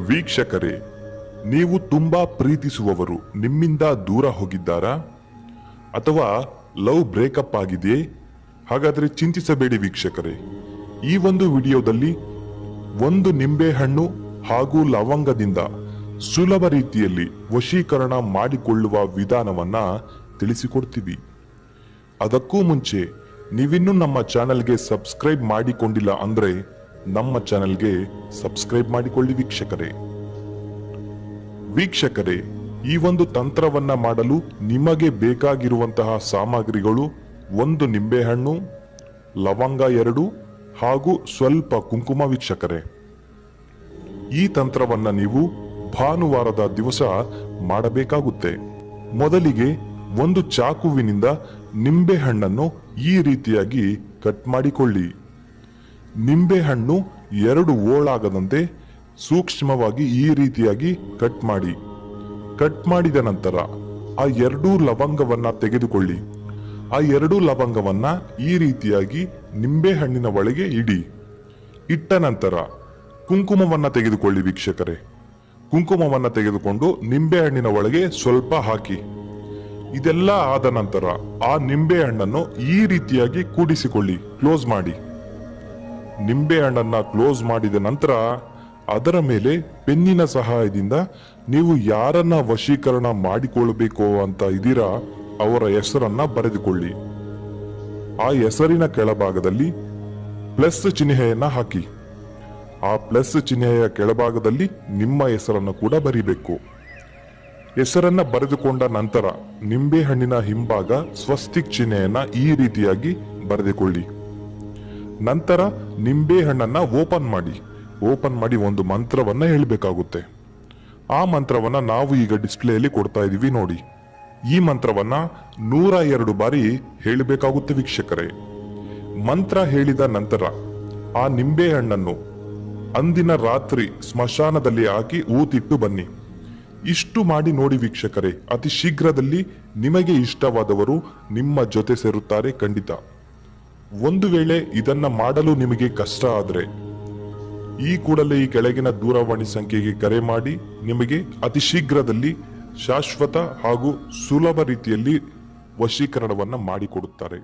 ವೀಕ್ಷಕರೇ, ನೀವು ತುಂಬಾ ಪ್ರೀತಿಸುವವರು ನಿಮ್ಮಿಂದ ದೂರ ಹೋಗಿದ್ದಾರಾ ಅಥವಾ ಲವ್ ಬ್ರೇಕಪ್ ಆಗಿದೆಯೇ? ಹಾಗಾದರೆ ಚಿಂತಿಸಬೇಡಿ ವೀಕ್ಷಕರೇ. ಈ ಒಂದು ವಿಡಿಯೋದಲ್ಲಿ ಒಂದು ನಿಂಬೆಹಣ್ಣು ಹಾಗೂ ಲವಂಗದಿಂದ ಸುಲಭ ರೀತಿಯಲ್ಲಿ ವಶೀಕರಣ ಮಾಡಿಕೊಳ್ಳುವ ವಿಧಾನವನ್ನ ತಿಳಿಸಿಕೊಡ್ತೀವಿ. ಅದಕ್ಕೂ ಮುಂಚೆ ನೀವಿನ್ನೂ ನಮ್ಮ ಚಾನೆಲ್ಗೆ ಸಬ್ಸ್ಕ್ರೈಬ್ ಮಾಡಿಕೊಂಡಿಲ್ಲ ಅಂದ್ರೆ ನಮ್ಮ ಚಾನೆಲ್ಗೆ ಸಬ್ಸ್ಕ್ರೈಬ್ ಮಾಡಿಕೊಳ್ಳಿ ವೀಕ್ಷಕರೇ. ಈ ಒಂದು ತಂತ್ರವನ್ನ ಮಾಡಲು ನಿಮಗೆ ಬೇಕಾಗಿರುವಂತಹ ಸಾಮಗ್ರಿಗಳು: ಒಂದು ನಿಂಬೆಹಣ್ಣು, ಲವಂಗ 2 ಹಾಗೂ ಸ್ವಲ್ಪ ಕುಂಕುಮ. ವೀಕ್ಷಕರೇ, ಈ ತಂತ್ರವನ್ನ ನೀವು ಭಾನುವಾರದ ದಿವಸ ಮಾಡಬೇಕಾಗುತ್ತೆ. ಮೊದಲಿಗೆ ಒಂದು ಚಾಕುವಿನಿಂದ ನಿಂಬೆಹಣ್ಣನ್ನು ಈ ರೀತಿಯಾಗಿ ಕಟ್ ಮಾಡಿಕೊಳ್ಳಿ. ನಿಂಬೆಹಣ್ಣು 2 ಓಳಾಗದಂತೆ ಸೂಕ್ಷ್ಮವಾಗಿ ಈ ರೀತಿಯಾಗಿ ಕಟ್ ಮಾಡಿ. ಕಟ್ ಮಾಡಿದ ನಂತರ ಆ 2 ಲವಂಗವನ್ನ ತೆಗೆದುಕೊಳ್ಳಿ. ಆ 2 ಲವಂಗವನ್ನ ಈ ರೀತಿಯಾಗಿ ನಿಂಬೆಹಣ್ಣಿನ ಒಳಗೆ ಇಡಿ. ಇಟ್ಟ ನಂತರ ಕುಂಕುಮವನ್ನ ತೆಗೆದುಕೊಳ್ಳಿ ವೀಕ್ಷಕರೇ. ಕುಂಕುಮವನ್ನ ತೆಗೆದುಕೊಂಡು ನಿಂಬೆಹಣ್ಣಿನ ಒಳಗೆ ಸ್ವಲ್ಪ ಹಾಕಿ. ಇದೆಲ್ಲ ಆದ ನಂತರ ಆ ನಿಂಬೆಹಣ್ಣನ್ನು ಈ ರೀತಿಯಾಗಿ ಕೂಡಿಸಿಕೊಳ್ಳಿ, ಕ್ಲೋಸ್ ಮಾಡಿ. ನಿಂಬೆಹಣ್ಣನ್ನ ಕ್ಲೋಸ್ ಮಾಡಿದ ನಂತರ ಅದರ ಮೇಲೆ ಪೆನ್ನಿನ ಸಹಾಯದಿಂದ ನೀವು ಯಾರನ್ನ ವಶೀಕರಣ ಮಾಡಿಕೊಳ್ಳಬೇಕು ಅಂತ ಇದ್ದೀರಾ ಅವರ ಹೆಸರನ್ನ ಬರೆದುಕೊಳ್ಳಿ. ಆ ಹೆಸರಿನ ಕೆಳಭಾಗದಲ್ಲಿ ಪ್ಲಸ್ ಚಿಹ್ನೆಯನ್ನ ಹಾಕಿ. ಆ ಪ್ಲಸ್ ಚಿಹ್ನೆಯ ಕೆಳಭಾಗದಲ್ಲಿ ನಿಮ್ಮ ಹೆಸರನ್ನು ಕೂಡ ಬರಿಬೇಕು. ಹೆಸರನ್ನ ಬರೆದುಕೊಂಡ ನಂತರ ನಿಂಬೆಹಣ್ಣಿನ ಹಿಂಭಾಗ ಸ್ವಸ್ತಿಕ್ ಚಿಹ್ನೆಯನ್ನ ಈ ರೀತಿಯಾಗಿ ಬರೆದುಕೊಳ್ಳಿ. ನಂತರ ನಿಂಬೆಹಣ್ಣನ್ನ ಓಪನ್ ಮಾಡಿ ಒಂದು ಮಂತ್ರವನ್ನ ಹೇಳಬೇಕಾಗುತ್ತೆ. ಆ ಮಂತ್ರವನ್ನ ನಾವು ಈಗ ಡಿಸ್ಪ್ಲೇಯಲ್ಲಿ ಕೊಡ್ತಾ ಇದೀವಿ ನೋಡಿ. ಈ ಮಂತ್ರವನ್ನ 102 ಬಾರಿ ಹೇಳಬೇಕಾಗುತ್ತೆ ವೀಕ್ಷಕರೇ. ಮಂತ್ರ ಹೇಳಿದ ನಂತರ ಆ ನಿಂಬೆಹಣ್ಣನ್ನು ಅಂದಿನ ರಾತ್ರಿ ಸ್ಮಶಾನದಲ್ಲಿ ಹಾಕಿ ಊತಿಟ್ಟು ಬನ್ನಿ. ಇಷ್ಟು ಮಾಡಿ ನೋಡಿ ವೀಕ್ಷಕರೇ, ಅತಿ ಶೀಘ್ರದಲ್ಲಿ ನಿಮಗೆ ಇಷ್ಟವಾದವರು ನಿಮ್ಮ ಜೊತೆ ಸೇರುತ್ತಾರೆ ಖಂಡಿತ. ಒಂದು ವೇಳೆ ಇದನ್ನ ಮಾಡಲು ನಿಮಗೆ ಕಷ್ಟ ಆದ್ರೆ ಈ ಕೂಡಲೇ ಈ ಕೆಳಗಿನ ದೂರವಾಣಿ ಸಂಖ್ಯೆಗೆ ಕರೆ ಮಾಡಿ ನಿಮಗೆ ಅತಿ ಶೀಘ್ರದಲ್ಲಿ ಶಾಶ್ವತ ಹಾಗೂ ಸುಲಭ ರೀತಿಯಲ್ಲಿ ವಶೀಕರಣವನ್ನ ಮಾಡಿಕೊಡುತ್ತಾರೆ.